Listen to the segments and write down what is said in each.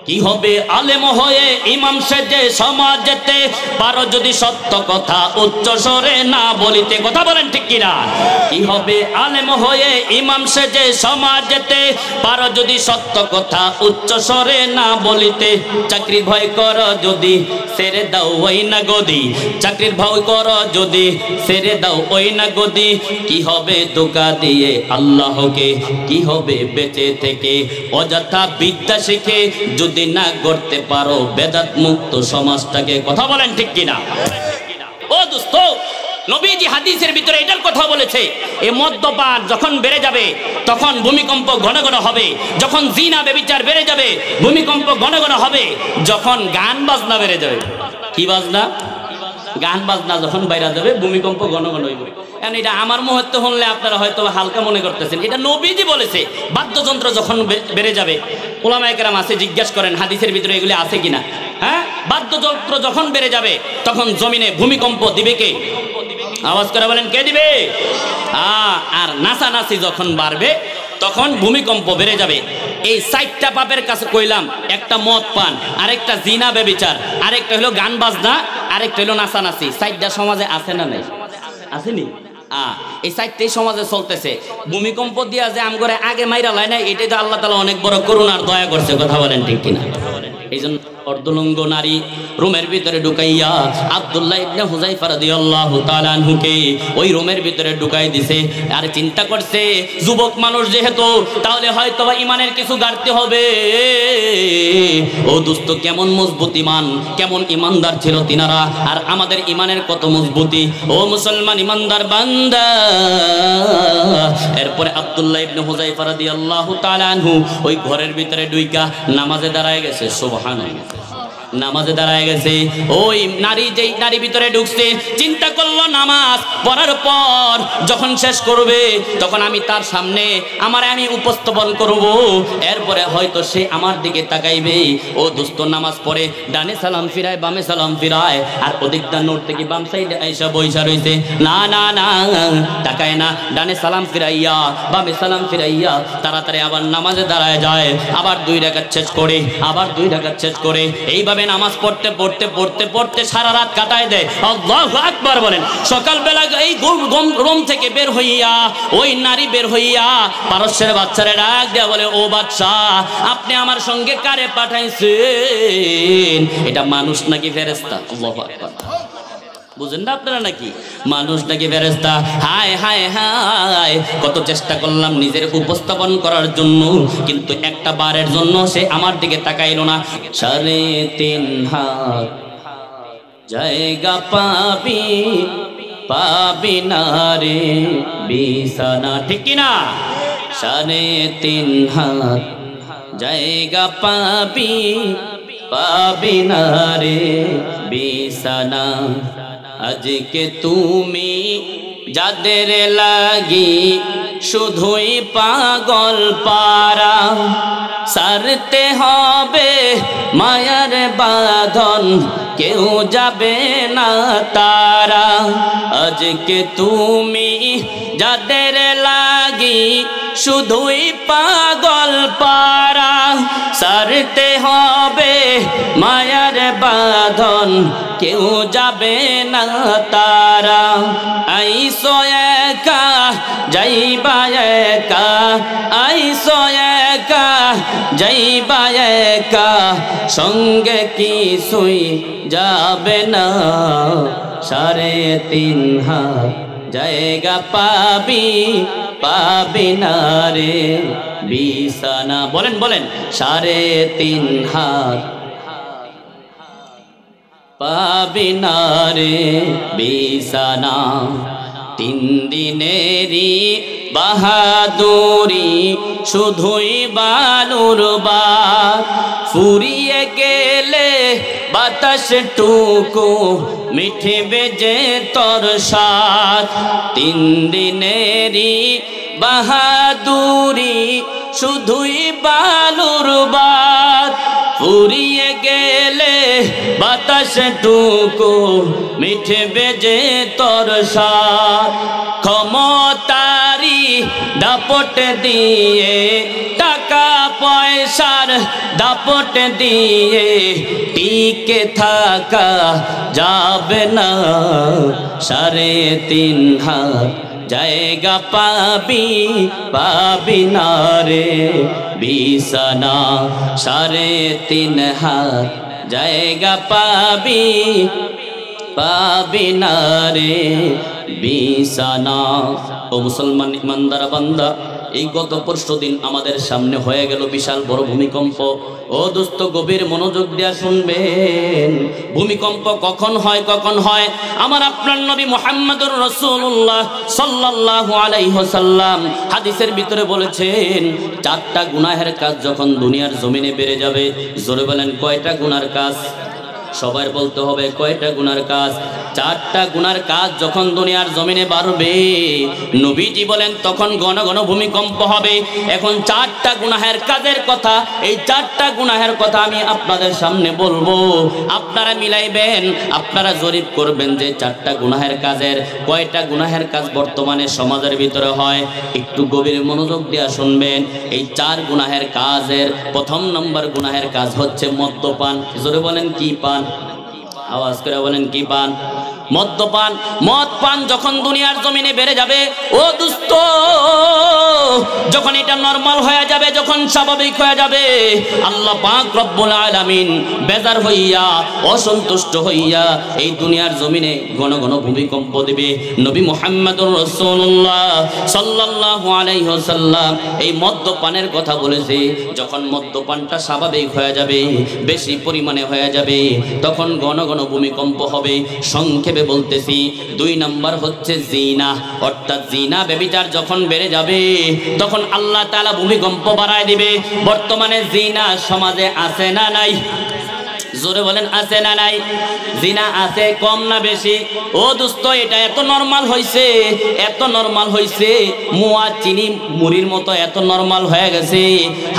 কি হবে আলেম হয়ে ইমাম সেজে সমাজেতে পারো যদি সত্য কথা উচ্চ স্বরে না বলিতে, কথা বলেন ঠিক কিনা? কি হবে আলেম হয়ে ইমাম সেজে সমাজেতে পারো যদি সত্য কথা উচ্চ স্বরে না বলিতে, চাকরি ভয় কর যদি ছেড়ে দাও ওই না গদি, চাকরির ভয় কর যদি ছেড়ে দাও ওই না গদি, কি হবে ধোঁকা দিয়ে আল্লাহকে, কি হবে বেঁচে থেকে অযথা বিদ্যা শিখে যদি না করতে পারো বেদাত মুক্ত সমাজটাকে, কথা বলেন ঠিক কিনা? ও দোস্ত, নবীজি হাদিসের ভিতরে এটার কথা বলেছে, এই মদ্যপান যখন বেড়ে যাবে তখন ভূমিকম্প ঘন ঘন হবে, যখন জিনা ব্যভিচার বেড়ে যাবে ভূমিকম্প ঘন ঘন হবে, যখন গান বাজনা বেড়ে যাবে, কি বাজনা? গান বাজনা যখন বাইরে যাবে ভূমিকম্প ঘন ঘন হইবে। এখন এটা আমার মুহূর্তে হলে আপনারা হয়তো হালকা মনে করতেছেন, এটা নবীজি বলেছে। বাদ্যযন্ত্র যখন বেড়ে যাবে, ওলামায়ে কেরাম আছে, জিজ্ঞাসা করেন হাদিসের ভিতরে এগুলি আছে কিনা। হ্যাঁ, বাদ্যযন্ত্র যখন বেড়ে যাবে তখন জমিনে ভূমিকম্প দিবে কে? আওয়াজ করে বলেন, কে দিবে? আর নাচানাচি যখন বাড়বে তখন ভূমিকম্প বেড়ে যাবে। এই 4টা পাপের কাছে কইলাম, একটা মদ পান, আরেকটা জিনা ব্যভিচার, আরেকটা হলো গান বাজনা, আরেকটা হলো নাচানাচি। 4টা সমাজে আছে না নাই? আসেনি? এই 4টাই সমাজে চলতেছে। ভূমিকম্প দিয়া যে আমগরে আগে মাইরা লাই না, এটাই তো আল্লাহ তাআলা অনেক বড় করুণার দয়া করছে, কথা বলেন ঠিক কিনা? এই জন্য অর্ধলঙ্গ নারী রুমের ভিতরে ঢুকাইয়া আব্দুল্লাহ ইবনে হুযায়ফা রাদিয়াল্লাহু তাআলা আনহুকে ওই রুমের ভিতরে ঢুকাই দিছে। আর চিন্তা করছে যুবক মানুষ যেহেতু, তাহলে হয়তো ইমানের কিছু গাড়তে হবে। ও দোস্ত, কেমন মজবুত ইমান, কেমন ইমানদার ছিল তিনারা, আর আমাদের ইমানের কত মজবুতি। ও মুসলমান ইমানদার বান্দা, এরপরে আব্দুল্লাহ ইবনে হুযায়ফা রাদিয়াল্লাহু তাআলা আনহু ওই ঘরের ভিতরে ঢুইকা নামাজে দাঁড়ায় গেছে। সুবহানাল্লাহ, নামাজে দাঁড়ায় গেছে। ওই নারী, যেই নারী ভিতরে ঢুকছে, চিন্তা করলো নামাজ পড়ার পর যখন শেষ করবে তখন আমি তার সামনে আমি উপস্থাপন করব, এরপরে হয়তো সে আমার দিকে তাকাইবে। ও দোস্ত, নামাজ পড়ে ডানে সালাম ফিরায়, বামে সালাম ফিরায়, আর ওদিকটা নোট থেকে বাম সাইডে আইসা বইসা রইছে। না না না, তাকায় না, ডানে সালাম ফিরাইয়া বামে সালাম ফিরাইয়া তাড়াতাড়ি আবার নামাজে দাঁড়ায় যায়, আবার 2 রাকাত শেষ করে, আবার 2 রাকাত শেষ করে, এইভাবে নামাজ পড়তে পড়তে পড়তে পড়তে সারা রাত কাটায় দেয়। আল্লাহু আকবার বলেন। সকালবেলা এই রুম থেকে বের হইয়া ওই নারী বের হইয়া পারস্যের বাচ্চারে ডাক দেয়া বলে, ও বাচ্চা, আপনি আমার সঙ্গে কারে পাঠাইছেন? এটা মানুষ নাকি ফেরেশতা? আল্লাহু আকবার। বুঝেন না আপনারা নাকি মানুষ নাকি ফেরেশতা? হায় হায় হায়, কত চেষ্টা করলাম নিজের উপস্থাপন করার জন্য, কিন্তু একটা বারের জন্য সে আমার দিকে তাকাইলো না। 3.5 হাত জায়গা পাবি, পাবি না রে বিছানা, ঠিক কিনা? 3.5 হাত জায়গা পাবি, পাবি না রে বিছানা। আজকে তুমি যাদের লাগি শুধুই পাগল পারা, সারতে হবে মায়ার বাঁধন, কেউ যাবে না তারা। আজকে তুমি যাদের লাগি শুধুই পাগল পারা, সারতে হবে মায়ার বাঁধন, কেউ যাবে না তারা। আইসো একা যাইবা একা, আইসো একা যাইবা একা, সঙ্গে কিছুই যাবে না। 3.5 হাত জায়গা পাবি, পাবি না রে বিছানা। বলেন বলেন, 3.5 হাত পাবি না রে বিছানা। 3 দিনেরই বাহাদুরি শুধুই বালুর বাদ, ফুরিয়ে গেলে বাতাস টুকু মিঠবে যে তোর সাথ। 3 দিনেরই বাহাদুরি শুধুই বালুর বাদ, ফুরিয়ে গেলে বাতাস টুকু মিঠবে যে তোর সাথ। ক্ষমতারি দাপট দিয়ে টাকা পয়সা পয়সার দাপট দিয়ে টিকে থাকা যাবে না, 3.5 হাত জায়গা পাবি না রে বিছানা, 3.5 হাত জায়গা পাবি না রে বিছানা। ও মুসলমান ইমানদার বান্দা, এই গত পরশু দিন আমাদের সামনে হয়ে গেল বিশাল বড় ভূমিকম্প। ও দোস্ত, গভীর মনোযোগ দিয়া শুনবেন। ভূমিকম্প কখন হয়? আমার আপনার নবী মুহাম্মদুর রাসূলুল্লাহ সাল্লাল্লাহু আলাইহি ওয়াসাল্লাম হাদিসের ভিতরে বলেছেন, 4টা গুনাহের কাজ যখন দুনিয়ার জমিনে বেড়ে যাবে। জোরে বলেন, কয়টা গুনার কাজ? সবাই বলতে হবে, কয়টা গুনার কাজ? 4টা গুনার কাজ যখন দুনিয়ার জমিনে বাড়বে, নবীজি বলেন তখন ঘন ঘন ভূমিকম্প হবে। এখন 4টা গুনাহের কাজের কথা, এই 4টা গুনাহের কথা আমি আপনাদের সামনে বলবো। আপনারা মিলাইবেন, আপনারা জরিপ করবেন যে 4টা গুনাহের কাজের কয়টা গুনাহের কাজ বর্তমানে সমাজের ভিতরে হয়। একটু গভীর মনোযোগ দিয়ে শুনবেন। এই 4 গুনাহের কাজের প্রথম নম্বর গুনাহের কাজ হচ্ছে মদ্যপান। জোরে বলেন, কি পান? আওয়াজ করে বলেন, কি পান? মদ্যপান। মদ পান যখন দুনিয়ার জমিনে বেড়ে যাবে, ও দোস্ত, যখন এটা নরমাল হয়ে যাবে, যখন স্বাভাবিক হয়ে যাবে, আল্লাহ পাক রব্বুল আলামিন বেজার হইয়া, অসন্তুষ্ট হইয়া এই দুনিয়ার জমিনে ঘন ঘন ভূমিকম্প দিবে। নবী মুহাম্মদুর রাসূলুল্লাহ সাল্লাল্লাহু আলাইহি ওয়াসাল্লাম এই মদ্যপানের কথা বলেছে। যখন মদ্যপানটা স্বাভাবিক হয়ে যাবে, বেশি পরিমাণে হয়ে যাবে, তখন ঘন ঘন ভূমিকম্প হবে। সংক্ষেপে বলতেছি, 2 নাম্বার হচ্ছে জিনা, অর্থাৎ জিনা ব্যভিচার যখন বেড়ে যাবে, তখন আল্লাহ তাআলা ভূমিকম্প বাড়ায় দিবে। বর্তমানে জিনা সমাজে আছে না নাই? জোরে বলেন, আছে না নাই? জিনা আছে, কম না বেশি? ও দোস্ত, এটা এত নরমাল হইছে, মুয়া চিনি মুড়ির মতো এত নরমাল হয়ে গেছে।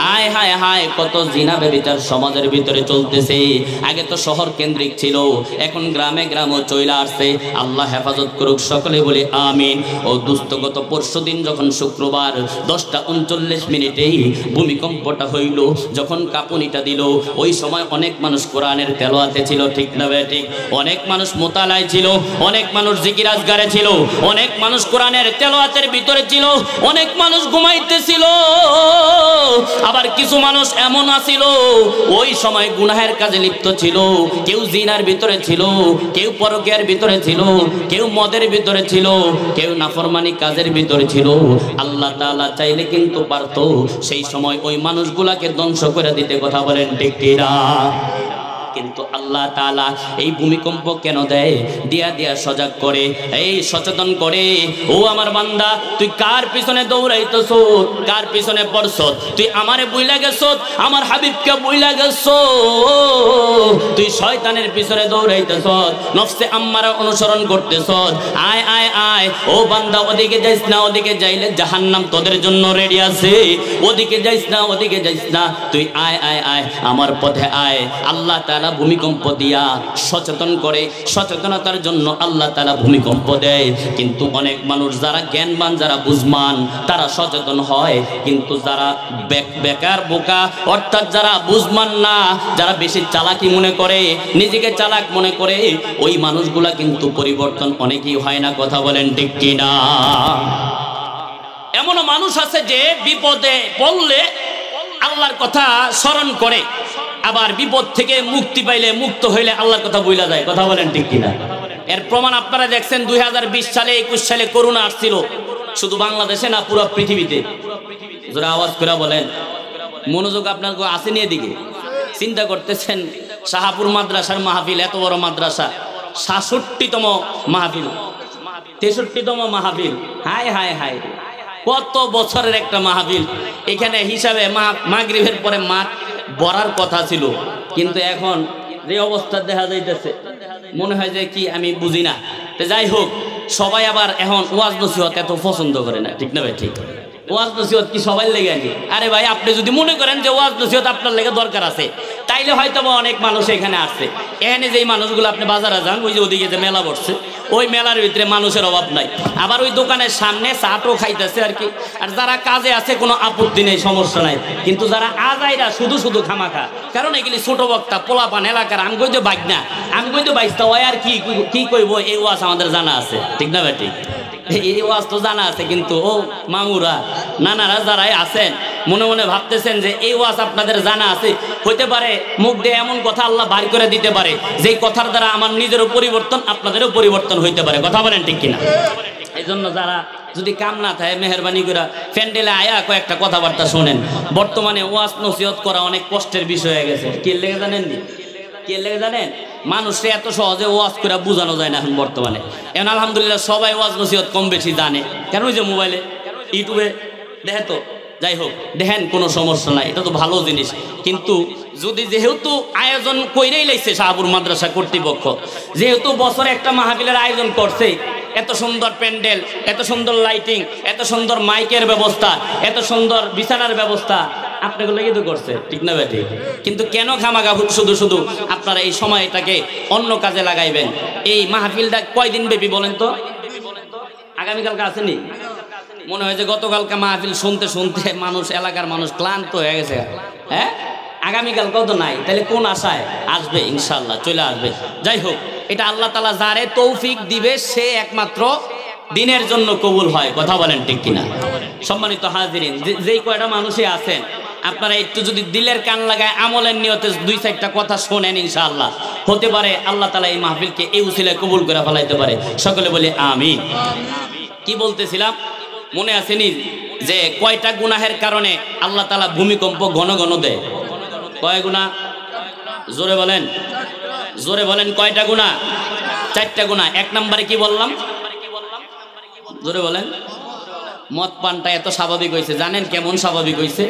হায় হায় হায়, কত জিনা ব্যভিচার সমাজের ভিতরে চলতেছে। আগে তো শহর কেন্দ্রিক ছিল, এখন গ্রামে গ্রামও চলে আসছে। আল্লাহ হেফাজত করুক, সকলে বলে আমিন। ও দোস্ত, গত পরশু দিন যখন শুক্রবার 10:39 ভূমিকম্পটা হইল, যখন কাঁপুনিটা দিল, ওই সময় অনেক মানুষ কোরআনের তেলাওয়াতে ছিল, ঠিক না ঠিক? অনেক মানুষ মুতালায় ছিল, অনেক মানুষ জিকির আজগারে ছিল, অনেক মানুষ কোরআনের তেলাওয়াতের ভিতরে ছিল, অনেক মানুষ ঘুমাইতেছিল। আবার কিছু মানুষ এমন আছিল, ওই সময় গুনাহের কাজে লিপ্ত ছিল। কেউ জিনার ভিতরে ছিল, কেউ পরকীয়ার ভিতরে ছিল, কেউ মদের ভিতরে ছিল, কেউ নাফরমানি কাজের ভিতরে ছিল। আল্লাহ তাআলা চাইলে কিন্তু পারতো সেই সময় ওই মানুষগুলাকে ধ্বংস করে দিতে। কথা বলেন ঠিক কিনা? কিন্তু আল্লাহ তাআলা এই ভূমিকম্প কেন দেয়? দিয়া সজাগ করে, এই সচেতন করে। ও আমার বান্দা, তুই কার পিছনে দৌড়াইতেছ, কার পিছনে পড়ছ? তুই আমারে বুইলা গেছ, আমার হাবিবকে বুইলা গেছ। তুই শয়তানের পিছনে দৌড়াইতেছ, নফসে আম্মারা অনুসরণ করতেছ। আয় আয় আয়, ও বান্দা, ওদিকে যাইস না, ওদিকে যাইলে জাহান্নাম তোদের জন্য রেডি আছে। ওদিকে যাইস না, তুই আয় আয় আয়, আমার পথে আয়। আল্লাহ তাআলা ভূমিকম্প দিয়া সচেতন করে, সচেতনতার জন্য আল্লাহ তাআলা ভূমিকম্প দেয়। কিন্তু অনেক মানুষ যারা জ্ঞানবান, যারা বুঝমান, তারা সচেতন হয়। কিন্তু যারা বেকার বোকা, অর্থাৎ যারা বুঝমান না, যারা বেশি চালাকি মনে করে, নিজেকে চালাক মনে করে, ওই মানুষগুলা কিন্তু পরিবর্তন অনেকেই হয় না। কথা বলেন ঠিক কিনা? এমনও মানুষ আছে যে বিপদে পড়লে আল্লাহর কথা স্মরণ করে, আবার বিপদ থেকে মুক্তি পাইলে, মুক্ত হইলে আল্লাহর কথা ভুলা যায়। কথা বলেন ঠিক কিনা? এর প্রমাণ আপনারা দেখছেন 2020 সালে, 21 সালে করোনা আসছিল, শুধু বাংলাদেশে না, পুরো পৃথিবীতে। যারা আওয়াজ করে বলেন, মনোযোগ আপনার আসেনি এদিকে? চিন্তা করতেছেন, শাহপুর মাদ্রাসার মাহফিল, এত বড় মাদ্রাসা, 66তম মাহফিল, 63তম মাহফিল। হায় হায় হায়, কত বছরের একটা মাহফিল। এখানে হিসাবে মাগরিবের পরে মাঠ ভরার কথা ছিল, কিন্তু এখন যে অবস্থা দেখা যাইতেছে, মনে হয় যে কি আমি বুঝি না। যাই হোক, সবাই আবার এখন ওয়াজ নসিহত এত পছন্দ করে না, ঠিক না ভাই? ঠিক। ওয়াজ নসিহত কি সবাই লেগে আনি? আরে ভাই, আপনি যদি মনে করেন যে ওয়াজ নসিহত আপনার লেগে দরকার আছে, তাইলে হয়তো অনেক মানুষ এখানে আসছে। এখানে যেই মানুষগুলো, আপনি বাজারে যান, ওই যে ওদিকে যে মেলা বসছে, ওই মেলার ভিতরে মানুষের অভাব নাই। আবার ওই দোকানের সামনে চাটও খাইতেছে আর কি। আর যারা কাজে আছে কোনো আপত্তি নেই, সমস্যা নাই। কিন্তু যারা আজাইরা শুধু শুধু খামাখা, কারণ এগুলি ছোট বক্তা পোলাপান এলাকার, আমি কই তো বাইক না, আমি কই তো বাইকটা ওই আর কি কইব, এই ওয়াজ আমাদের জানা আছে, ঠিক না বেটি? এই ওয়াজ তো জানা আছে। কিন্তু ও মামুরা নানারা যারাই আছেন মনে মনে ভাবতেছেন যে এই ওয়াজ আপনাদের জানা আছে, হইতে পারে মুখ দিয়ে এমন কথা আল্লাহ বার করে দিতে পারে যেই কথার দ্বারা আমার নিজেরও পরিবর্তন, আপনাদেরও পরিবর্তন হইতে পারে। কথা বলেন ঠিক কিনা? এই জন্য যারা যদি কাম না থাকে মেহরবানি করে প্যান্ডেলে আয়া কয়েকটা কথাবার্তা শোনেন। বর্তমানে ওয়াজ নসিহত করা অনেক কষ্টের বিষয় হয়ে গেছে। কি লেগে জানেন? কি লেগে জানেন? মানুষে এত সহজে ওয়াজ করে বোঝানো যায় না এখন বর্তমানে। এখন আলহামদুলিল্লাহ সবাই ওয়াজ নসিহত কম বেশি জানে, কেন? ওই যে মোবাইলে ইউটিউবে দেখে তো। যাই হোক, দেখেন কোনো সমস্যা নাই, এটা তো ভালো জিনিস। কিন্তু যদি যেহেতু আয়োজন কইরেই লাইছে শাহপুর মাদ্রাসা কর্তৃপক্ষ, যেহেতু বছরে একটা মাহফিলের আয়োজন করছে, এত সুন্দর প্যান্ডেল, এত সুন্দর লাইটিং, এত সুন্দর মাইকের ব্যবস্থা, এত সুন্দর বিছানার ব্যবস্থা আপনাকে লেগে তো করছে, ঠিক না বেঠিক? কিন্তু কেন খামাখা শুধু শুধু আপনারা এই সময়টাকে অন্য কাজে লাগাইবেন? এই মাহফিলটা কয়দিন ব্যাপী বলেন তো? আগামীকালকে আসেনি? মনে হয় যে গতকালকে মাহফিল শুনতে শুনতে মানুষ, এলাকার মানুষ ক্লান্ত হয়ে গেছে। হ্যাঁ, আগামীকালকেও তো নাই, তাহলে কোন আশায় আসবে? ইনশাল্লাহ চলে আসবে। যাই হোক, এটা আল্লাহ তাআলা যারে তৌফিক দিবে সে একমাত্র দিনের জন্য কবুল হয়। কথা বলেন ঠিক কিনা? সম্মানিত হাজিরিন, যেই কয়টা মানুষই আছেন আপনারা একটু যদি দিলের কান লাগায় আমলের নিয়তে 2-4টা কথা শোনেন, ইনশাআল্লাহ হতে পারে আল্লাহ তাআলা এই মাহফিলকে এই উসিলায় কবুল করে ফেলাইতে পারে। সকলে বলি আমিন। কি বলতেছিলাম মনে আসেনি? যে কয়টা গুনাহের কারণে আল্লাহ তাআলা ভূমিকম্প ঘন ঘন দেয়? কয় গুনাহ? জোরে বলেন, জোরে বলেন, কয়টা গুনাহ? 4টা গুনাহ। 1 নম্বরে কি বললাম? জোরে বলেন। মদ পানটা এত স্বাভাবিক হয়েছে, জানেন কেমন স্বাভাবিক হয়েছে?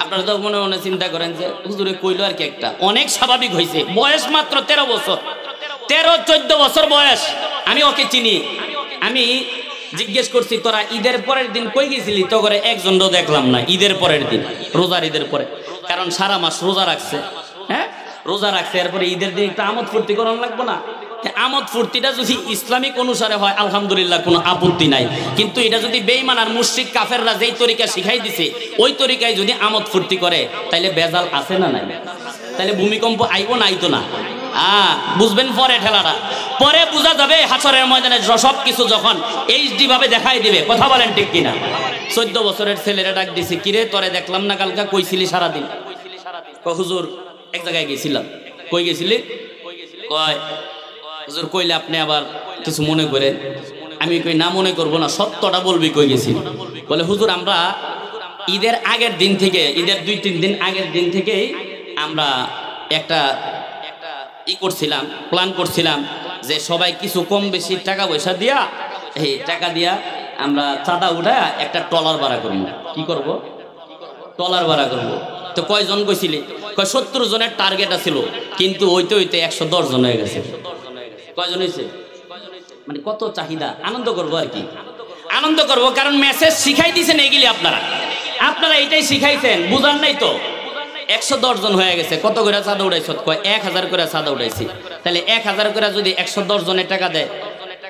আপনারা তো মনে মনে চিন্তা করেন যে হুজুরে কইলো আর কি, একটা অনেক স্বাভাবিক হয়েছে। বয়স মাত্র 13 বছর, 13-14 বছর বয়স। আমি ওকে চিনি। আমি জিজ্ঞেস করছি তোরা ঈদের পরের দিন কই গেছিলি? তো করে একজনও দেখলাম না ঈদের পরের দিন, রোজার ঈদের পরে। কারণ সারা মাস রোজা রাখছে। হ্যাঁ, রোজা রাখছে, এরপরে ঈদের দিন একটু আমোদ ফুর্তি করানো লাগবো না? আমোদ ফুর্তিটা যদি ইসলামিক অনুসারে হয় আলহামদুলিল্লাহ কোনো আপত্তি নাই। কিন্তু এটা যদি বেঈমান আর মুশরিক কাফেররা যেই তরিকা শিখাই দিছে ওই তরিকায় যদি আমোদ ফুর্তি করে তাইলে বেজাল আছে না নাই? তাইলে ভূমিকম্প আইবো না? আইতো না? বুঝবেন পরে, ঠেলাটা পরে বোঝা যাবে। হাসরের ময়দানে সব কিছু যখন এইচডি ভাবে দেখাই দিবে। কথা বলেন ঠিক কিনা? 14 বছরের ছেলেরা ডাক দিছে, কিরে তোরে দেখলাম না কালকা, কইছিলি সারাদিন? হুজুর এক জায়গায় গেছিলাম। কই গেছিলি? কয় হুজুর কইলে আপনি আবার কিছু মনে করেন। আমি কই না, মনে করবো না, সত্যটা বলবি কই গেছি। বলে হুজুর আমরা ঈদের আগের দিন থেকে, ঈদের 2-3 দিন আগের দিন থেকেই আমরা একটা করছিলাম, প্ল্যান করছিলাম যে সবাই কিছু কম বেশি টাকা পয়সা দিয়া, এই টাকা দিয়া আমরা চাঁদা উঠা একটা ট্রলার ভাড়া করবো। কি করব? ট্রলার ভাড়া করবো। তো কয়জন কইছিলি? কয় 70 জনের টার্গেট আছিল, কিন্তু হইতে হইতে 110 জন হয়ে গেছে। কয়জন হয়েছে? মানে কত চাহিদা। আনন্দ করবো আর কি, আনন্দ করবো। কারণ মেসেজ শিখাই দিয়েছেন এগুলি, আপনারা এইটাই শিখাইছেন, বুঝান নাই তো। 110 জন হয়ে গেছে। কত করে চাঁদা উঠাইছ? কয় 1000 করে চাঁদা উঠাইছি। তাহলে 1000 করে যদি 110 জনের টাকা দেয়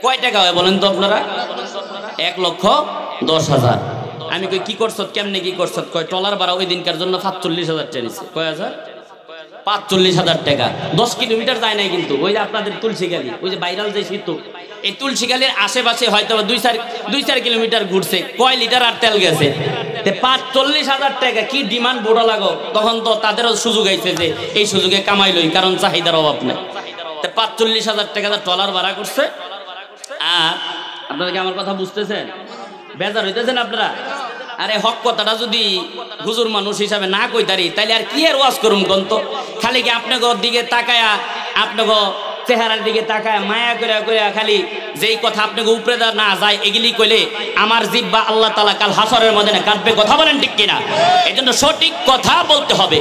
কয় টাকা হয় বলেন তো আপনারা? 1,10,000। আমি কই কি করছ, কেমনে কি করছ? কয় ট্রলার ভাড়া ওই দিনকার জন্য 45,000 টাকা নিছে। কয় হাজার? 45,000 টাকা। 10 কিলোমিটার যায় নাই কিন্তু। ওই যে আপনাদের তুলসীগালি, ওই যে ভাইরাল যে সেতু, এই তুলসীগালির আশেপাশে হয়তো 2-4 কিলোমিটার ঘুরছে। কয় লিটার আর তেল গেছে? 45,000 টাকা। কি ডিমান্ড বড় লাগো। তখন তো তাদেরও সুযোগ আইছে যে এই সুযোগে কামাই লই, কারণ চাহিদার অভাব নেই। 45,000 টাকা ট্রলার ভাড়া করছে। আর আপনারা কি আমার কথা বুঝতেছেন? বেজার হইতেছেন আপনারা? আরে হক কথাটা যদি হুজুর মানুষ হিসাবে না কইতারি তাইলে আর কি আর ওয়াজ করুম কোন? তো খালি কি আপনাকে দিকে তাকায়া, আপনাকে চেহারার দিকে তাকায় মায়া করে করে খালি যেই কথা আপনাকে উপরে না যায় এগুলি কইলে আমার জিহ্বা আল্লাহ তাআলা কাল হাসরের ময়দানে কাটবে। কথা বলেন ঠিক কিনা? এজন্য সঠিক কথা বলতে হবে।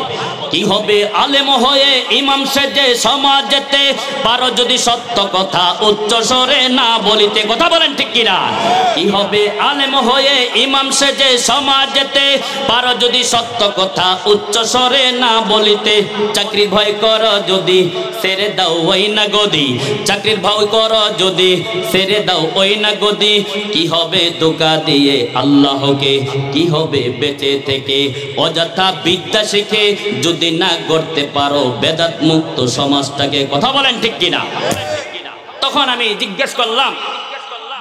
কি হবে আলেম হয়ে ইমাম সেজে সমাজেতে, পারো যদি সত্য কথা উচ্চ স্বরে না বলিতে। কথা বলেন ঠিক কিনা? কি হবে আলেম হয়ে ইমাম সেজে সমাজেতে, পারো যদি সত্য কথা উচ্চ স্বরে না বলিতে। চাকরি ভয় কর যদি ছেড়ে দাও ওই না গদি, চাকরির ভাও করো যদি ছেড়ে দাও ওই না গদি, কি হবে ধোঁকা দিয়ে আল্লাহকে, কি হবে বেঁচে থেকে অযথা বিদ্যা শিখে যদি না করতে পারো বেদাত মুক্ত সমাজটাকে। কথা বলেন ঠিক কিনা? তখন আমি জিজ্ঞেস করলাম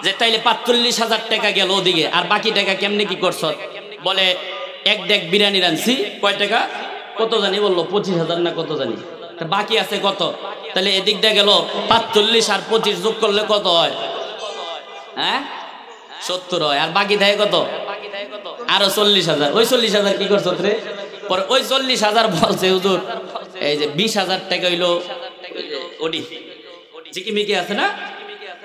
যে তাইলে ৪৫,০০০ টাকা গেল ওদিকে, আর বাকি টাকা কেমনে কি করছ? বলে এক ডেক বিরিয়ানি রানছি। কয় টাকা? কত জানি বললো ২৫,০০০ না কত জানি, বাকি আছে কত? তাহলে এদিক দিয়ে গেল ৪৫ আর ২৫ যোগ করলে কত হয়? হ্যাঁ ৭০ হয়। আর বাকি থাকে কত? আরো ৪০,০০০। ওই ৪০,০০০ কি করছো রে? পরে ওই ৪০,০০০ বলছে হুজুর এই যে ২০,০০০ টাকা হইলো ওডি ঝিকিমিকি আছে না,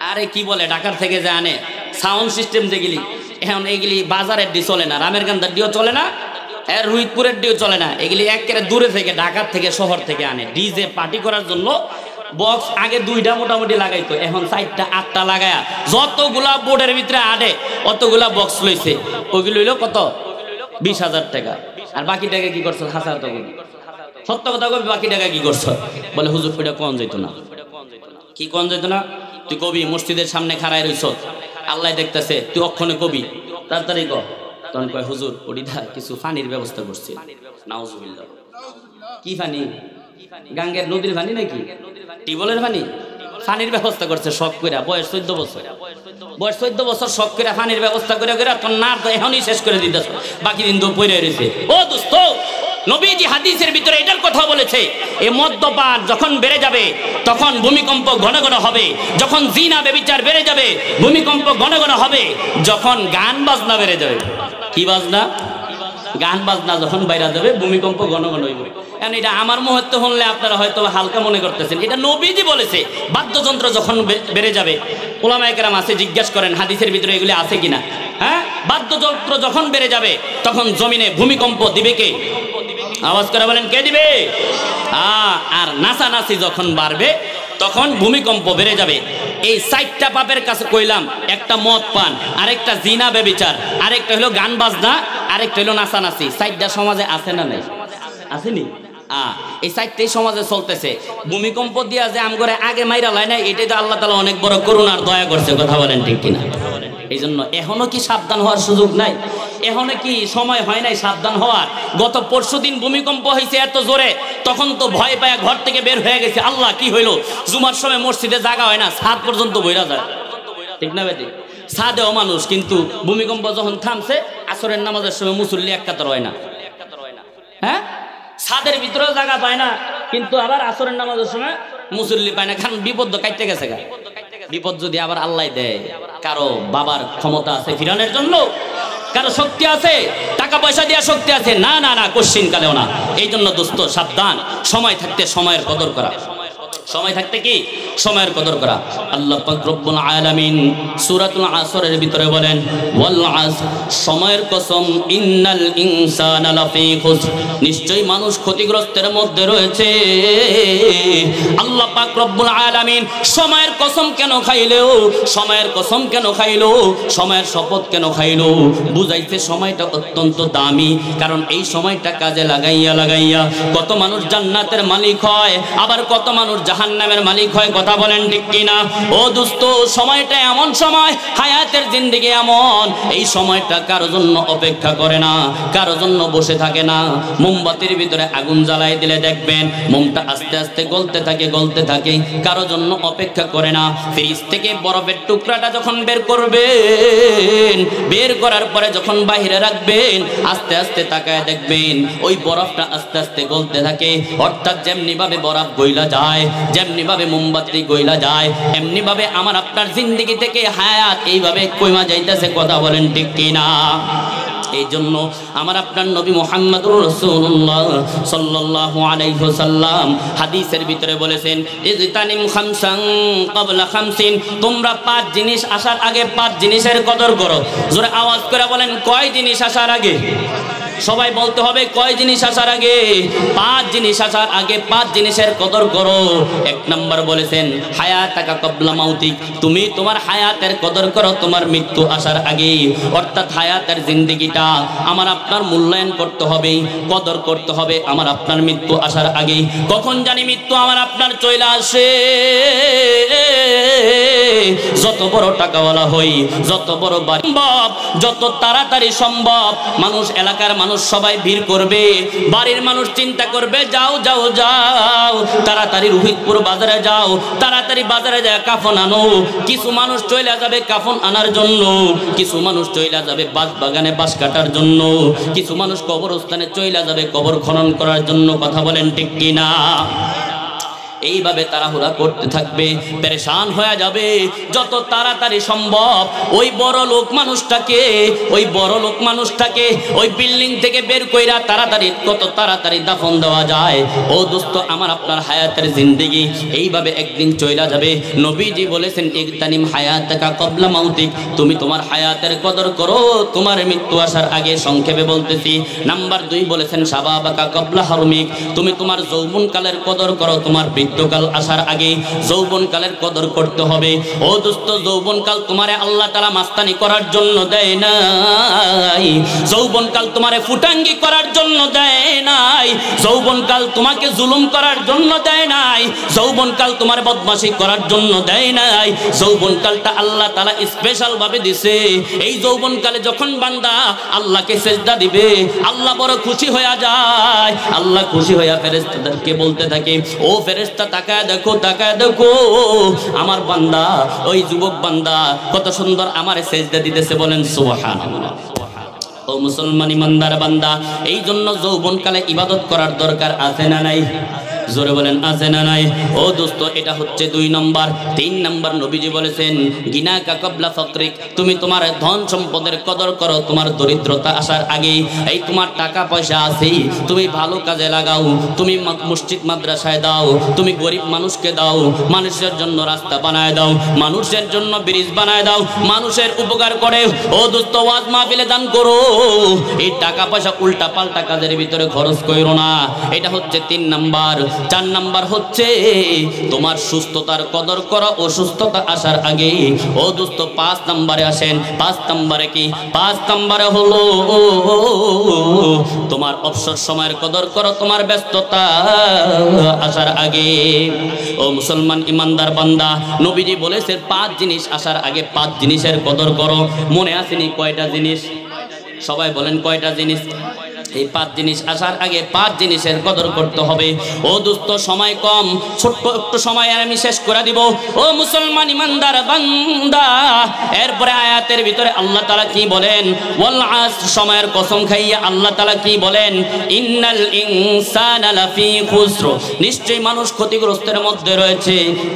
আরে কি বলে ঢাকার থেকে যে আনে সাউন্ড সিস্টেম যেগুলি, এখন এগুলি বাজারের ডি চলে না, রামের গান্ধার ডিও চলে না, রুহিতপুরের ডিও চলে না, এগুলি একেবারে দূরে থেকে ঢাকার থেকে শহর থেকে আনে ডিজে পার্টি করার জন্য। বক্স আগে ২টা মোটামুটি লাগাইতো, এখন ৪টা ৮টা লাগায়া যতগুলা বোর্ডের ভিতরে আনে অতগুলা বক্স লইছে। ওইগুলো হইলো কত? ২০,০০০ টাকা। আর বাকি টাকা কি করছো? হাসার তো সত্য কথা কবি, বাকি টাকা কি করছো? বলে হুজুর ওইটা কম যেত না। কি কম যেত না? তুই কবি মসজিদের সামনে খাড়ায় রইছ, আল্লাহ দেখতেছে, তুই অক্ষণে কবি তাড়াতাড়ি ক। তখন কয় হুজুর ওডিদা কিছু পানির ব্যবস্থা করছে। নাউজুবিল্লাহ। কি পানি? গাঙ্গের নদীর পানি নাকি টিউবওয়েলের পানি? পানির ব্যবস্থা করছে শখ করে, বয়স ১৪ বছর। বয়স ১৪ বছর শখ করে পানির ব্যবস্থা করে করে তোর না তো এখনই শেষ করে দিতেছ, বাকি দিন তো পড়ে রয়েছে। ও দোস্ত, নবীজি হাদিসের ভিতরে এটার কথা বলেছে, এই মদ্যপান যখন বেড়ে যাবে তখন ভূমিকম্প ঘন ঘন হবে, যখন জিনা ব্যভিচার বেড়ে যাবে ভূমিকম্প ঘন ঘন হবে, যখন গান বাজনা বেড়ে যাবে। কি বাজনা? গান বাজনা যখন বাইরে যাবে ভূমিকম্প ঘন ঘন হইবে। কারণ এটা আমার মুহূর্তে শুনলে আপনারা হয়তো হালকা মনে করতেছেন, এটা নবীজি বলেছে। বাদ্যযন্ত্র যখন বেড়ে যাবে, ওলামায়ে কেরাম আছে জিজ্ঞেস করেন হাদিসের ভিতরে এগুলি আছে কিনা। হ্যাঁ, বাদ্যযন্ত্র যখন বেড়ে যাবে তখন জমিনে ভূমিকম্প দিবে কে? আওয়াজ করে বলেন কে দিবে? আর নাচানাচি যখন বাড়বে তখন ভূমিকম্প বেড়ে যাবে। এই ৪টা পাপের কাছে কইলাম, একটা মদ পান, আরেকটা জিনা ব্যভিচার, আরেকটা হলো গান বাজনা, আরেকটা হলো নাচানাচি। ৪টা সমাজে আছে না নাই? আসেনি? এই ৪টাই সমাজে চলতেছে। ভূমিকম্প দিয়া যে আমগরে আগে মাইরা লাই না, এটাই তো আল্লাহ তাআলা অনেক বড় করুণার দয়া করছে। কথা বলেন ঠিক কিনা? এই জন্য এখনো কি সাবধান হওয়ার সুযোগ নাই? এখনো কি সময় হয় নাই সাবধান হওয়ার? গত পরশুদিন ভূমিকম্প হয়েছে এত জোরে, তখন তো ভয় পায় ঘর থেকে বের হয়ে গেছে। আল্লাহ কি হইলো? জুমার সময় মসজিদে জায়গা হয় না, ছাদ পর্যন্ত বইরা যায়। ঠিক না বেটি? ছাদেও মানুষ, কিন্তু ভূমিকম্প যখন থামছে আসরের নামাজের সময় মুসল্লি এক কাতার হয় না। হ্যাঁ, ছাদের ভিতরেও জায়গা পায় না, কিন্তু আবার আসরের নামাজের সময় মুসল্লি পায় না, কারণ বিপদ কাটতে গেছে। বিপদ যদি আবার আল্লাহ দেয়, কারো বাবার ক্ষমতা আছে ফিরানোর জন্য, কারো শক্তি আছে, টাকা পয়সা দেওয়ার শক্তি আছে, না না না, কোশ্চিন কালেও না। এই জন্য দোস্ত সাবধান, সময় থাকতে সময়ের কদর করা। সময় থাকতে কি? সময়ের কদর করা। আল্লাহ পাক রব্বুল আলামিন সূরাতুল আসরের ভিতরে বলেন, ওয়াল আসর, সময়ের কসম, ইন্নাল ইনসানা লাফি খুসর, নিশ্চয়ই মানুষ ক্ষতিগ্রস্তের মধ্যে রয়েছে। আল্লাহ পাক রব্বুল আলামিন সময়ের কসম কেন খাইলো? সময়ের কসম কেন খাইলো? সময়ের শপথ কেন খাইলো? বুঝাইছে সময়টা অত্যন্ত দামি, কারণ এই সময়টা কাজে লাগাইয়া কত মানুষ জান্নাতের মালিক হয়, আবার কত মানুষ জাহান্নামের মালিক হয়। কথা বলেন ঠিক কিনা? ও দোস্ত, সময়টা এমন সময়, হায়াতের জিন্দেগি এমন, এই সময়টা কারো জন্য অপেক্ষা করে না, কারো জন্য বসে থাকে না। মোমবাতির ভিতরে আগুন জ্বালাই দিলে দেখবেন মোমটা আস্তে আস্তে গলতে থাকে, কারো জন্য অপেক্ষা করে না। ফ্রিজ থেকে বরফের টুকরাটা যখন বের করবেন, বের করার পরে যখন বাইরে রাখবেন, আস্তে আস্তে তাকায় দেখবেন ওই বরফটা আস্তে আস্তে গলতে থাকে। অর্থাৎ যেমনি ভাবে বরফ গইলা যায়, যেমনি ভাবে মোমবাতি গইলা যায়, এমনি ভাবে আমার আপনার জিন্দেগি থেকে হায়াত এইভাবে কইমা যাইতেছে। কথা বলেন ঠিক কিনা? এই জন্য আমার আপনার নবী মুহাম্মদুর রাসূলুল্লাহ সাল্লাল্লাহু আলাইহি ওয়াসাল্লাম হাদিসের ভিতরে বলেছেন, ইজতানিম খামসান ক্বাবলা খামসিন, তোমরা 5 জিনিস আসার আগে 5 জিনিসের কদর করো। জোরে আওয়াজ করে বলেন, কয় জিনিস আসার আগে? সবাই বলতে হবে কয় জিনিস আসার আগে? 5 জিনিস আসার আগে 5 জিনিসের কদর করো। 1 নাম্বার বলেছেন হায়াতাকা কবলা মাউতিক, তুমি তোমার হায়াতের কদর করো তোমার মৃত্যু আসার আগে। অর্থাৎ হায়াতের জিন্দেগিটা আমার আপনার মূল্যায়ন করতে হবে, কদর করতে হবে আমার আপনার মৃত্যু আসার আগে। কখন জানি মৃত্যু আমার আপনার চলে আসে। যত বড় টাকাওয়ালা হই, যত বড় বাড়ি সম্ভব, যত তাড়াতাড়ি সম্ভব মানুষ, এলাকার মানুষ সবাই ভিড় করবে, বাড়ির মানুষ চিন্তা করবে যাও যাও যাও তাড়াতাড়ি রোহিতপুর বাজারে যাও, তাড়াতাড়ি বাজারে যায় কাফন আনো। কিছু মানুষ চলে যাবে কাফন আনার জন্য, কিছু মানুষ চলে যাবে বাঁশ বাগানে বাঁশ কাটার জন্য, কিছু মানুষ কবরস্থানে চলে যাবে কবর খনন করার জন্য। কথা বলেন ঠিক কিনা? এইভাবে তাড়াহুড়া করতে থাকবে, পেরেশান হয়ে যাবে। যত তাড়াতাড়ি সম্ভব ওই বড় লোক মানুষটাকে, ওই বড় লোক মানুষটাকে ওই বিল্ডিং থেকে বের কইরা তাড়াতাড়ি, কত তাড়াতাড়ি দাফন দেওয়া যায়। ও দোস্ত, আমার আপনার হায়াতের জিন্দেগি এইভাবে একদিন চইলা যাবে। নবীজি বলেছেন ইগতানিম হায়াতাকা কবলা মাউতিক, তুমি তোমার হায়াতের কদর করো তোমার মৃত্যু আসার আগে। সংক্ষেপে বলতেছি, নাম্বার 2 বলেছেন শাবাবাকা কবলা হারুমিক, তুমি তোমার যৌবনকালের কদর করো তোমার মৃত্যুকাল আসার আগে। যৌবনকালের কদর করতে হবে। ও দোস্ত, যৌবনকাল তোমারে আল্লাহ তাআলা মাস্তানি করার জন্য দেয় নাই, যৌবনকাল তোমারে ফুটাঙ্গি করার জন্য দেয় নাই, যৌবনকাল তোমাকে জুলুম করার জন্য দেয় নাই, যৌবনকাল তোমার বদমাশি করার জন্য দেয় নাই। যৌবনকালটা আল্লাহ তাআলা স্পেশাল ভাবে দিছে। এই যৌবনকালে যখন বান্দা আল্লাহকে সিজদা দিবে, আল্লাহ বড় খুশি হয়ে যায়। আল্লাহ খুশি হয়ে ফেরেশতাদেরকে বলতে থাকে, ও ফেরেশতা তাকায় দেখো, তাকায় দেখো আমার বান্দা, ওই যুবক বান্দা কত সুন্দর আমার সিজদা দিতেছে। বলেন সুবহানাল্লাহ। ও মুসলমান ইমানদার বান্দা, এই জন্য যৌবনকালে ইবাদত করার দরকার আছে না নাই? জোরে বলেন আছে না নাই? ও দোস্ত, এটা হচ্ছে 2 নম্বর। 3 নম্বর নবীজি বলেছেন গিনা কা কবলা ফকরিক, তুমি তোমার ধন সম্পদের কদর করো তোমার দরিদ্রতা আসার আগে। এই তোমার টাকা পয়সা আছে, তুমি ভালো কাজে লাগাও, তুমি মসজিদ মাদ্রাসায় দাও, তুমি গরিব মানুষকে দাও, মানুষের জন্য রাস্তা বানায় দাও, মানুষের জন্য ব্রিজ বানায় দাও, মানুষের উপকার করে। ও দোস্ত, ওয়াজ মাহফিলে দান করো। এই টাকা পয়সা উল্টা পাল্টা কাজের ভিতরে খরচ করো না। এটা হচ্ছে 3 নাম্বার। 4 নাম্বার হচ্ছে তোমার সুস্থতার কদর করা অসুস্থতা আসার আগে। ও দোস্ত, 5 নাম্বারে আসেন। 5 নাম্বারে কি? 5 নাম্বারে হলো তোমার অবসর সময়ের কদর করো তোমার ব্যস্ততা আসার আগে। ও মুসলমান ইমানদার বান্দা, নবীজি বলেছেন 5 জিনিস আসার আগে 5 জিনিসের কদর করো। মনে আসেনি কয়টা জিনিস? সবাই বলেন কয়টা জিনিস? এই 5 জিনিস আসার আগে 5 জিনিসের কদর করতে হবে। ও দোস্ত, সময় কম, ছোট্ট একটু সময় আর আমি শেষ করে দিব। ও মুসলমান ইমানদার বান্দা, এরপরে আয়াতের ভিতরে আল্লাহ তাআলা কি বলেন? ওয়াল আসর, সময়ের কসম খাইয়া আল্লাহ তাআলা কি বলেন? ইন্নাল ইনসানা লাফি খুসর, নিশ্চয়ই মানুষ ক্ষতিগ্রস্তের মধ্যে রয়েছে।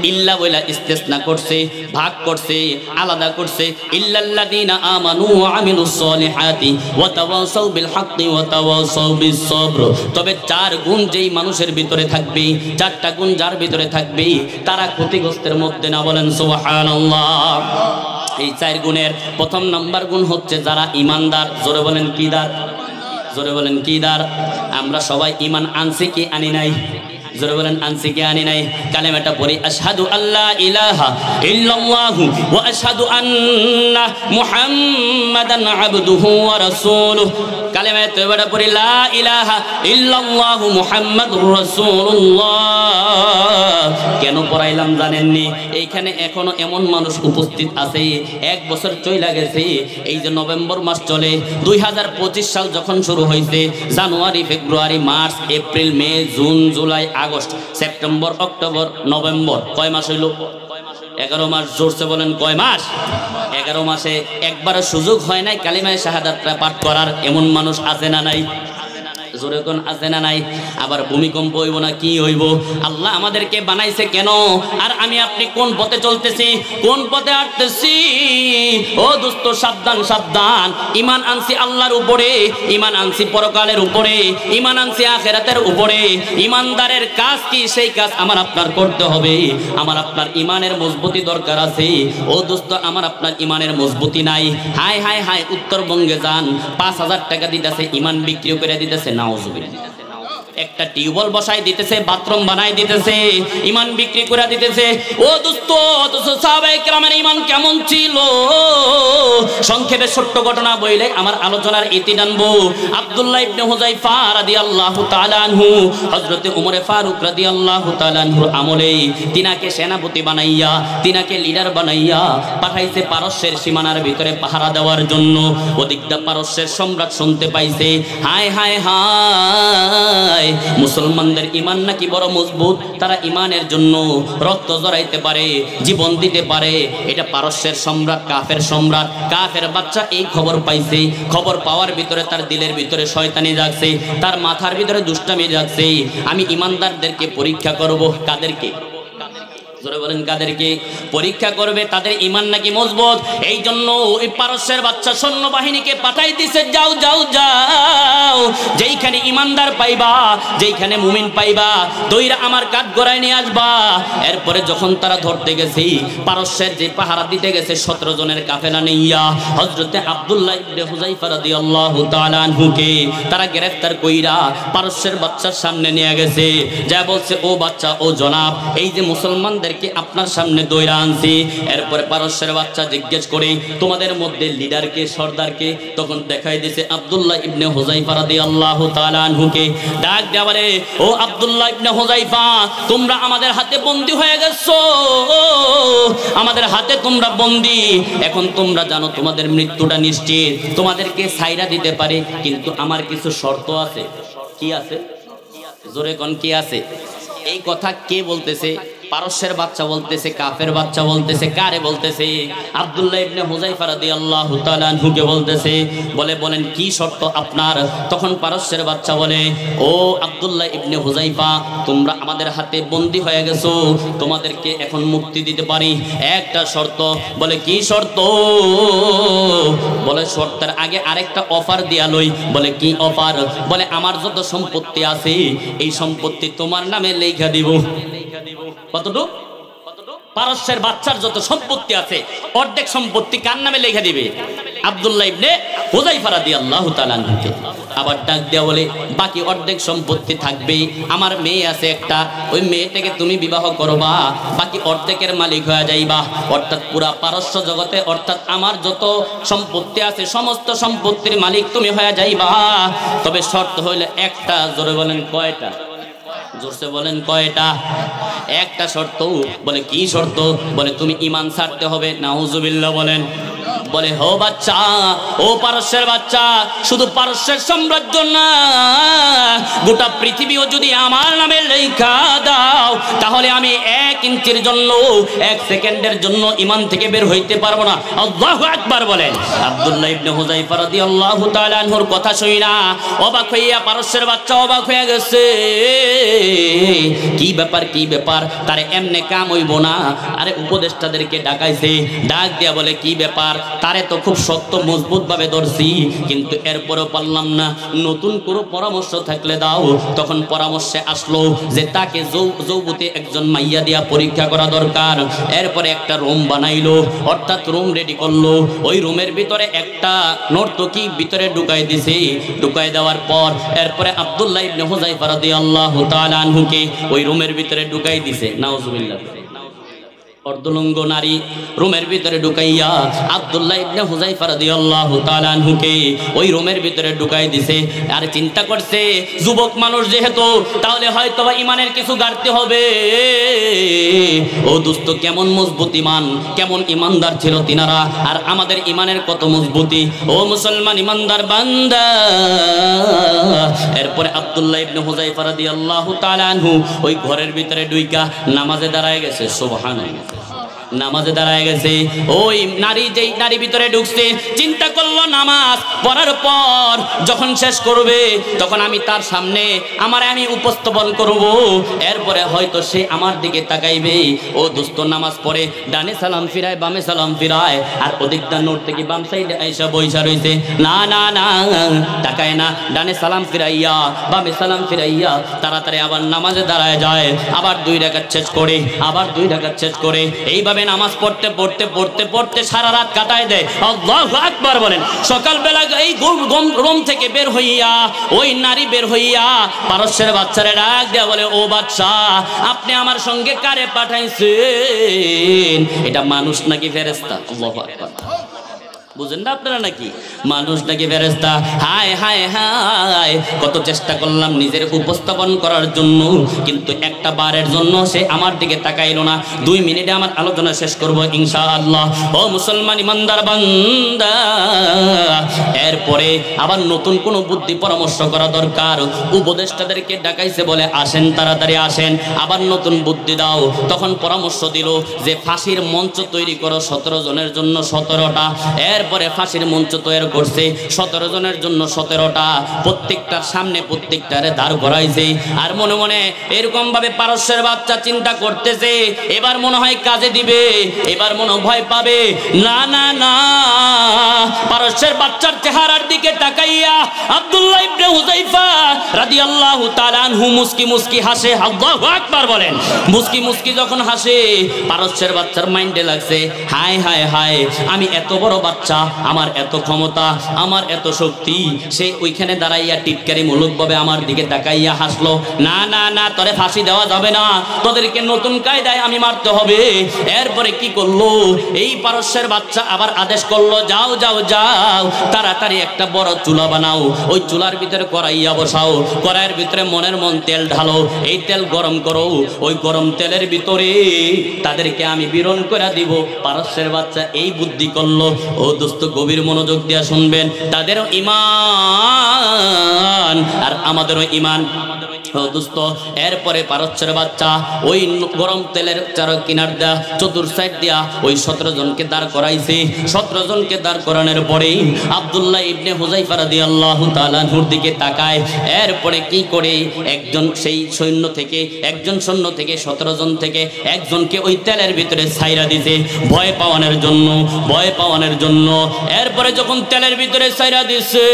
ইল্লা বইলা ইস্তেসনা করছে, ভাগ করছে, আলাদা করছে। ইল্লাল্লাযিনা আমানু ওয়া আমিলুস সলিহাতি ওয়া তাওয়াসাউ বিল হাক্কি ওয়া তাওয়াসাউ বিস সবর। তবে 4 গুণ যেই মানুষের ভিতরে থাকবে, 4টা গুণ যার ভিতরে থাকবে, তারা ক্ষতিগ্রস্তের মধ্যে না। বলেন সুবহানাল্লাহ। এই 4 গুণের প্রথম নাম্বার গুণ হচ্ছে যারা ঈমানদার। জোরে বলেন কি দার? জোরে বলেন কি দার? আমরা সবাই ঈমান আনছি কি আনি নাই? জোরে বলেন আনছি কি আনি নাই? কালেমাটা পড়ি, আশহাদু আল্লা ইলাহা ইল্লাল্লাহু ওয়া আশহাদু আন্না মুহাম্মাদান আবদুহু ওয়া রাসূলুহু। কালেমা তয়বাটা পড়ি, লা ইলাহা ইল্লাল্লাহু মুহাম্মাদুর রাসূলুল্লাহ। কেন পড়াইলাম জানেননি? এইখানে এখনো এমন মানুষ উপস্থিত আছে 1 বছর চইলা গেছে। এই যে নভেম্বর মাস চলে, 2025 সাল যখন শুরু হয়েছে, January, February, March, April, May, June, July, August, September, October, November, কয় মাস হইল? 11 মাস। জোরছে বলেন কয় মাস? 11 মাসে একবারও সুযোগ হয় নাই কালিমায়ে শাহাদাতটা পাঠ করার। এমন মানুষ আছে না নাই? জোরে কোন আছে না নাই? আবার ভূমিকম্প হইব না কি হইব? আল্লাহ আমাদেরকে বানাইছে কেন? আর আমি আপনি কোন পথে চলতেছি, কোন পথে হাঁটতেছি? ও দোস্ত সাবধান সাবধান। ঈমান আনছি আল্লাহর উপরে, ঈমান আনছি পরকালের উপরে, ঈমান আনছি আখিরাতের উপরে। ঈমানদারের কাজ কি? সেই কাজ আমার আপনার করতে হবে। আমার আপনার ঈমানের মজবুতি দরকার আছে। ও দোস্ত আমার আপনার ঈমানের মজবুতি নাই। হায় হায় হায়, উত্তরবঙ্গে যান, 5,000 টাকা দিতেছে, ঈমান বিক্রি করে দিতেছে। নাউজুবিল্লাহ। একটা টিউবওয়েল বসাই দিতেছে, বাথরুম বানাই দিতেছে, ঈমান বিক্রি করে দিতেছে। ও দোস্ত, অথচ সাহাবায়ে কেরামের ঈমান কেমন ছিল? সংক্ষেপে ছোট্ট ঘটনা বইলে আমার আলোচনার ইতি টানবো। আব্দুল্লাহ ইবনে হুযায়ফা রাদিয়াল্লাহু তাআলা আনহু, হযরত ওমরে ফারুক রাদিয়াল্লাহু তাআলা আনহুর আমলে তিনাকে সেনাপতি বানাইয়া, তিনাকে লিডার বানাইয়া পাঠাইছে পারস্যের সীমানার ভিতরে পাহারা দেওয়ার জন্য। ওদিকটা পারস্যের সম্রাট শুনতে পাইছে, হায় হায় হায়, মুসলমানদের ঈমান নাকি বড় মজবুত, তারা ঈমানের জন্য রক্ত জড়াইতে পারে, জীবন দিতে পারে। এটা পারস্যের সম্রাট, কাফের সম্রাট, কাফের বাচ্চা এই খবর পাইছে। খবর পাওয়ার ভিতরে তার দিলের ভিতরে শয়তানি জাগছে, তার মাথার ভিতরে দুষ্টামি জাগছে। আমি ঈমানদারদেরকে পরীক্ষা করব। কাদেরকে? জোরে বলেন কাদেরকে? পরীক্ষা করবে তাদের ঈমান নাকি মজবুত। এই জন্য ওই পারস্যের বাচ্চা সৈন্যবাহিনীকে পাঠাই দিছে, যাও যাও যাও, যেইখানে ঈমানদার পাইবা, যেইখানে মুমিন পাইবা, দইরা আমার কাঠ গড়ায় নিয়ে আসবা। এরপরে যখন তারা ধরতে গেছে, পারস্যের যে পাহারা দিতে গেছে 17 জনের কাফেলা নিয়া হযরতে আব্দুল্লাহ ইবনে হুযায়ফা রাদিয়াল্লাহু তাআলা আনহুকে তারা গ্রেফতার কইরা পারস্যের বাচ্চার সামনে নিয়ে গেছে। যা বলছে, ও বাচ্চা, ও জনাব, এই যে মুসলমানদেরকে আপনার সামনে দইরা আনছি। এরপরে পারস্যের বাচ্চা জিজ্ঞেস করে, তোমাদের মধ্যে লিডারকে, সর্দারকে? তখন দেখাই দিছে আব্দুল্লাহ ইবনে হুযায়ফা রাদিয়াল্লাহু তাআলা আনহুকে। ডাক দেয়া বলে, ও আব্দুল্লাহ ইবনে হুযায়ফা, তোমরা আমাদের হাতে বন্দী হয়ে গেছো, আমাদের হাতে তোমরা বন্দী। এখন তোমরা জানো তোমাদের মৃত্যুটা নিশ্চিত, তোমাদেরকে ছাইরা দিতে পারে, কিন্তু আমার কিছু শর্ত আছে। কি আছে? জোরে কোন কি আছে? এই কথা কে বলতেছে? পারস্যের বাচ্চা বলতেছে, কাফের বাচ্চা বলতেছে। কারে বলতেছে? আব্দুল্লাহ ইবনে হুযায়ফা রাদিয়াল্লাহু তাআলা আনহুকে বলতেছে। বলেন কি শর্ত আপনার? তখন পারস্যের বাচ্চা বলে, ও আব্দুল্লাহ ইবনে হুযায়ফা, তোমরা আমাদের হাতে বন্দী হয়ে গেছো, তোমাদেরকে এখন মুক্তি দিতে পারি, একটা শর্ত। বলে কি শর্ত? বলে শর্তের আগে আরেকটা অফার দিয়া লই। বলে কি অফার? বলে আমার যত সম্পত্তি আছে এই সম্পত্তি তোমার নামে লেখা দিব। কতটুকু? পারস্যের বাচ্চার যত সম্পত্তি আছে অর্ধেক সম্পত্তি কার নামে লেখা দিবে? আব্দুল্লাহ ইবনে হুযায়ফা রাদিয়াল্লাহু তাআলা আনহুকে। আবার ডাক দেয়া বলে, বাকি অর্ধেক সম্পত্তি থাকবে, আমার মেয়ে আছে একটা, ওই মেয়েটাকে তুমি বিবাহ করবা, বাকি অর্ধেকের মালিক হয়ে যাইবা। অর্থাৎ পুরা পারস্য জগতে, অর্থাৎ আমার যত সম্পত্তি আছে সমস্ত সম্পত্তির মালিক তুমি হয়ে যাইবা। তবে শর্ত হইলে একটা। জোরে বলেন কয়টা? জোরসে বলেন কয়টা? একটা শর্ত। বলে কি শর্ত? বলে তুমি ঈমান ছাড়তে হবে। নাউজুবিল্লাহ বলেন। বলে, হো বাচ্চা, ও পারস্যের বাচ্চা, শুধু পারস্যের সাম্রাজ্য না, গোটা পৃথিবীও যদি আমার নামে লেখা দাও, তাহলে আমি 1 ইঞ্চির জন্য, 1 সেকেন্ডের জন্য ঈমান থেকে বের হইতে পারবো না। আল্লাহু আকবার বলেন। আব্দুল্লাহ ইবনে হুযায়ফা রাদিয়াল্লাহু তাআলা আনহুর কথা শুইনা অবাক হইয়া পারস্যের বাচ্চা অবাক হয়ে গেছে। কি ব্যাপার, কি ব্যাপার? তারে এমনে কাম হইব না। আরে উপদেষ্টাদেরকে ডাকাইছে, ডাক দিয়া বলে, কি ব্যাপার? তারে তো খুব শক্ত মজবুত ভাবে ধরছি, কিন্তু এরপরেও পারলাম না, নতুন কোনো পরামর্শ থাকলে দাও। তখন পরামর্শে আসলো যে তাকে যৌবতে একজন মাইয়া দিয়া পরীক্ষা করা দরকার। এরপরে একটা রুম বানাইলো, অর্থাৎ রুম রেডি করলো। ওই রুমের ভিতরে একটা নর্তকী ভিতরে ঢুকাই দিছে। ঢুকাই দেওয়ার পর এরপরে আব্দুল্লাহ ইবনে হুযায়ফা রাদিয়াল্লাহু তাআলা আনহুকে ওই রুমের ভিতরে ঢুকাই দিছে। নাউজুবিল্লাহ। অর্ধলঙ্গ নারী রুমের ভিতরে ঢুকাইয়া আব্দুল্লাহ ইবনে হুযায়ফা রাদিয়াল্লাহু তাআলা আনহুকে ওই রুমের ভিতরে ঢুকাই দিছে। আর চিন্তা করছে, যুবক মানুষ যেহেতু, তাহলে হয়তো বা ঈমানের কিছু গাড়তে হবে। ও দোস্ত, কেমন মজবুত ঈমান, কেমন ঈমানদার ছিল তিনারা, আর আমাদের ঈমানের কত মজবুতি। ও মুসলমান ঈমানদার বান্দা। এরপরে আব্দুল্লাহ ইবনে হুযায়ফা রাদিয়াল্লাহু তাআলা আনহু ওই ঘরের ভিতরে ঢুইকা নামাজে দাঁড়ায় গেছে। সুবহানাল্লাহ। নামাজে দাঁড়ায় গেছে। ওই নারী যেই নারী ভিতরে ঢুকছে চিন্তা করলো নামাজ পড়ার পর যখন শেষ করবে তখন আমি তার সামনে আমি উপস্থাপন করব, এরপরে হয়তো সে আমার দিকে তাকাইবে। ও দোস্ত নামাজ পড়ে ডানে সালাম ফিরায় বামে সালাম ফিরায়, আর ওদিকটা নোট থেকে বাম সাইডে আইসা বইসা রইছে, না না না তাকায় না, ডানে সালাম ফিরাইয়া বামে সালাম ফিরাইয়া তাড়াতাড়ি আবার নামাজে দাঁড়ায় যায়, আবার 2 রাকাত শেষ করে আবার 2 রাকাত শেষ করে এইভাবে নামাজ পড়তে পড়তে পড়তে পড়তে সারা রাত কাটায় দেয়। আল্লাহু আকবার বলেন। সকালবেলা এই রুম থেকে বের হইয়া ওই নারী বের হইয়া পারস্যের বাচ্চারে ডাক দেয়া বলে, ও বাচ্চা আপনি আমার সঙ্গে কারে পাঠাইছেন? এটা মানুষ নাকি ফেরেশতা? আল্লাহু আকবার। বুঝেন না আপনারা নাকি মানুষ নাকি ফেরেশতা? হায় হায় হায়, কত চেষ্টা করলাম নিজের উপস্থাপন করার জন্য, কিন্তু একটা বারের জন্য সে আমার দিকে তাকাইলো না। 2 মিনিটে আমার আলোচনা শেষ করব ইনশাআল্লাহ। ও মুসলমান ইমানদার বান্দা, এরপরে আবার নতুন কোনো বুদ্ধি পরামর্শ করা দরকার। উপদেষ্টাদেরকে ডাকাইছে বলে, আসেন তাড়াতাড়ি আসেন, আবার নতুন বুদ্ধি দাও। তখন পরামর্শ দিল যে ফাঁসির মঞ্চ তৈরি করো 17 জনের জন্য 17টা। এরপরে ফাঁসির মঞ্চ তৈরি করছে 17 জনের জন্য 17টা, প্রত্যেকটার সামনে প্রত্যেকটারে দাঁড় করাইছে। আর মনে মনে এরকম ভাবে পারস্যের বাচ্চা চিন্তা করতেছে এবার মনে হয় কাজে দিবে, এবার মনে ভয় পাবে। না না না, পারস্যের বাচ্চার চেহারার দিকে তাকাইয়া আব্দুল্লাহ ইবনে হুযায়ফা রাদিয়াল্লাহু তাআলা আনহু মুস্কি মুস্কি হাসে। আল্লাহু আকবার বলেন। মুস্কি মুস্কি যখন হাসে পারস্যের বাচ্চার মাইন্ডে লাগছে, হায় হায় হায়, আমি এত বড় বাচ্চা, আমার এত ক্ষমতা, আমার এত শক্তি, সে ওইখানে দাঁড়াইয়া টিটকারি মূলকভাবে আমার দিকে তাকাইয়া হাসলো। না না না, তোরে ফাঁসি দেওয়া যাবে না, তোদেরকে নতুন কায়দায় আমি মারতে হবে। এরপরে কি করলো এই পারস্যের বাচ্চা? আবার আদেশ করলো, যাও যাও যাও, তাড়াতাড়ি একটা বড় চুলা বানাও, ওই চুলার ভিতরে কড়াইয়া বসাও, কড়াইয়ের ভিতরে মনের মন তেল ঢালো, এই তেল গরম করো, ওই গরম তেলের ভিতরে তাদেরকে আমি বিরণ করে দিব। পারস্যের বাচ্চা এই বুদ্ধি করলো। ও দোস্ত গভীর মনোযোগ দিয়া শুনবেন, তাদেরও ঈমান আর আমাদেরও ঈমান। ও দোস্ত, এরপরে পারস্যের বাচ্চা ওই গরম তেলের চার কিনার দেয়া চতুর সাইড দিয়া ওই 17 জনকে দাঁড় করাইছে। 17 জনকে দাঁড় করানোর পরে আব্দুল্লাহ ইবনে হুযায়ফা রাদিয়াল্লাহু তাআলা আনহুর দিকে তাকায়। এরপরে কি করে একজন সেই সৈন্য থেকে 17 জন থেকে একজনকে ওই তেলের ভিতরে ছাইরা দিতে ভয় পাওয়ানোর জন্য। এরপরে যখন তেলের ভিতরে ছাইরা দিছে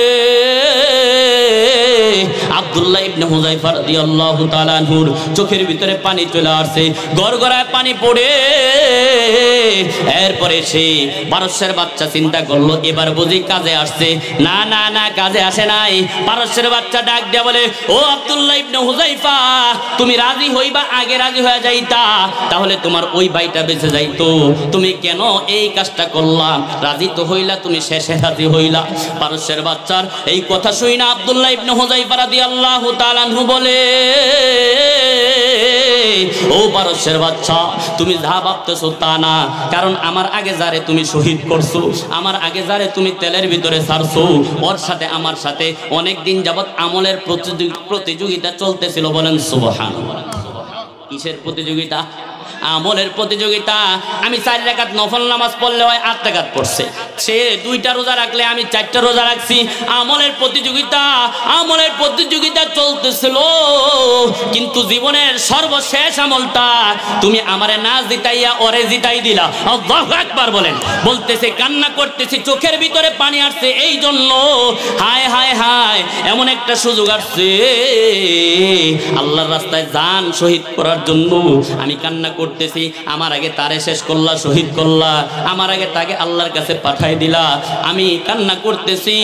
আব্দুল্লাহ ইবনে হুযায়ফা রাদিয়াল্লাহু তাআলা আনহুর চোখের ভিতরে পানি চলে আসছে, গড়গড়ায় পানি পড়ে। এরপরে সে পারস্যের বাচ্চা চিন্তা করলো এবার বুঝি কাজে আসছে। না না না, কাজে আসে নাই। পারস্যের বাচ্চা ডাক দেয়া বলে, ও আব্দুল্লাহ ইবনে হুযায়ফা, তুমি রাজি হইবা, আগে রাজি হয়ে যাইতা, তাহলে তোমার ওই ভাইটা বেঁচে যাইতো। তুমি কেন এই কাজটা করলা? রাজি তো হইলা, তুমি শেষে রাজি হইলা। পারস্যের বাচ্চার এই কথা শুই না আব্দুল্লাহ ইবনে হুযায়ফা রাদিয়াল্লাহু তাআলা আনহু বলে, ও পারস্যের বাচ্চা, তুমি যা ভাবতেছো তা না, কারণ আমার আগে যারে তুমি শহীদ করছো, আমার আগে যারে তুমি তেলের ভিতরে ছাড়ছো, ওর সাথে আমার সাথে অনেক দিন যাবত আমলের প্রতিযোগিতা চলতেছিল। বলেন সুবহানাল্লাহ। কিসের প্রতিযোগিতা? আমলের প্রতিযোগিতা। আমি 4 রাকাত নফল নামাজ পড়লে হয় 8 রাকাত পড়ছে, সে 2টা রোজা রাখলে আমি 4টা রোজা রাখছি। আমলের প্রতিযোগিতা চলতেছিল, কিন্তু জীবনের সর্বশেষ আমলটা তুমি আমারে না জিতাইয়া ওরে জিতাই দিলা। আল্লাহু আকবার বলেন। বলতেছে, কান্না করতেছি, চোখের ভিতরে পানি আসছে, এই জন্য হায় হায় হায়, এমন একটা সুযোগ আসছে আল্লাহর রাস্তায় জান শহীদ করার জন্য। আমি কান্না করতেছি, আমার আগে তারে শেষ করলা, শহীদ করলা, আমার আগে তাকে আল্লাহর কাছে পাঠাই দিলা। আমি কান্না করতেছি,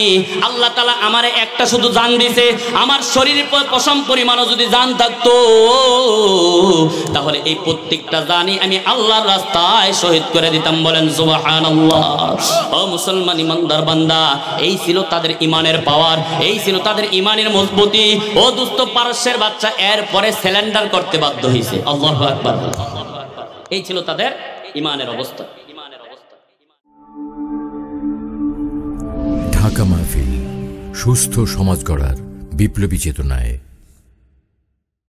আল্লাহ তাআলা আমারে একটা শুধু জান দিছে, আমার শরীরের পশম পরিমাণও যদি জান থাকতো তাহলে এই প্রত্যেকটা জানই আমি আল্লাহর রাস্তায় শহীদ করে দিতাম। বলেন সুবহানাল্লাহ। ও মুসলমান ইমানদার বান্দা, এই ছিল তাদের ঈমানের পাওয়ার, এই ছিল তাদের ঈমানের মজবুতি। ও দোস্ত, পারস্যের বাচ্চা এরপরে সিলিন্ডার করতে বাধ্য হয়েছে। আল্লাহু আকবার। এই ছিল তাদের ঈমানের অবস্থা। ঢাকা মাহফিল, সুস্থ সমাজ গড়ার বিপ্লবী চেতনায়।